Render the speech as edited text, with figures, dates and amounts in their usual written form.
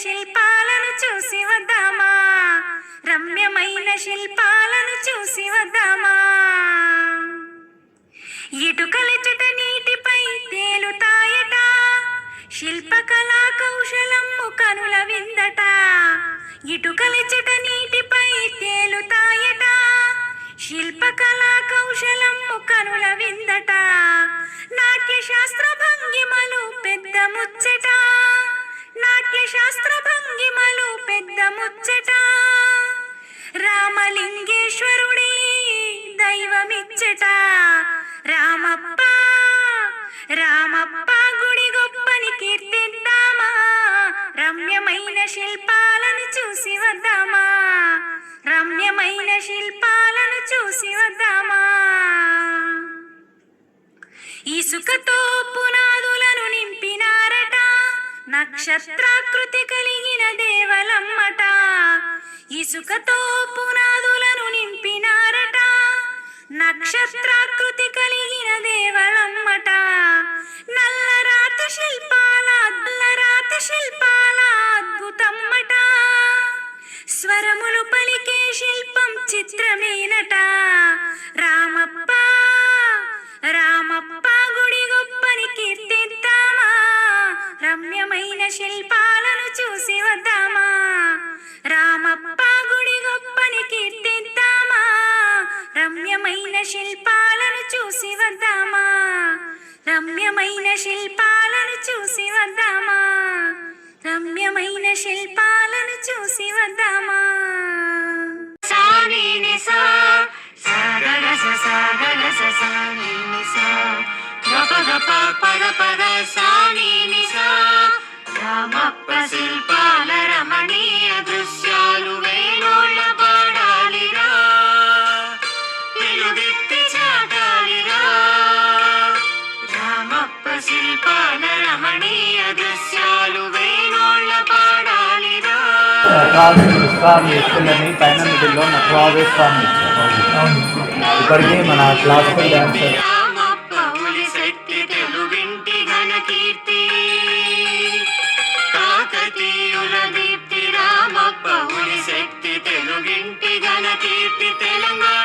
శిల్పాలను చూసి వద్దామా, రమ్యమైన శిల్పాలను చూసి వద్దామా. ఇటుకలెచ్చట నీటిపై తేలుతాయట, శిల్పకళా కౌశలము కనుల విందట. ఇటుకలెచ్చట నీటిపై తేలుతాయట, శిల్పకళా కౌశలము కనుల విందట. నాట్య శాస్త్ర భంగిమలు పెద్ద ముచ్చట, నాట్య శాస్త్ర భంగిమలు పెద్ద ముచ్చట. రామలింగేశ్వరుడే దైవమిచ్చట, రామప్ప రామప్ప గుడి గొప్పని కీర్తిద్దామా, రమ్యమైన శిల్పాలను చూసి వద్దామా, రమ్యమైన శిల్పాలను చూసి వద్దామా. ఇసుకతో పునాదులను నింపినారట, నక్షత్రాకృతి కలిగిన దేవలమ్మట. ఇసుకతో పునాదులను నింపినారట, నక్షత్రాకృతి కలిగిన దేవలమ్మట. నల్లరాతి శిల్పాల అద్భుతమ్మట, స్వరములు పలికే శిల్పం చిత్రమేనట. రామప్ప రామప్ప గుడి గొప్పని కీర్తిద్దామా, రమ్యమైన శిల్పాలను చూసి వద్దామా, రామప్ప గుడి గొప్పని కీర్తిద్దామా, రమ్యమైన శిల్పాలను చూసి వద్దామా, రమ్యమైన శిల్పాలను చూసి వద్దామా, రమ్యమైన శిల్పాలను చూసి వద్దామా. రామప్ప శిల్పాల రమణీయ దృశ్యాలు వేణోళ్ళ పాడాలిరా, తెలుగెత్తి చాటాలిరా. రామప్ప శిల్పాల రమణీయ దృశ్యాలు వేణోళ్ళ పాడాలిరా. స్వామి ఎత్తులని పైన మిడిల్లో నటరాజు స్వామి ఇప్పటికీ మన క్లాసికల్ డాన్సర్. రామప్ప ఉలి శక్తి తెలుగింటి ఘన కీర్తి, కాకతీయుల దీప్తి. రామప్ప ఉలి శక్తి తెలుగింటి ఘన కీర్తి, తెలంగాణ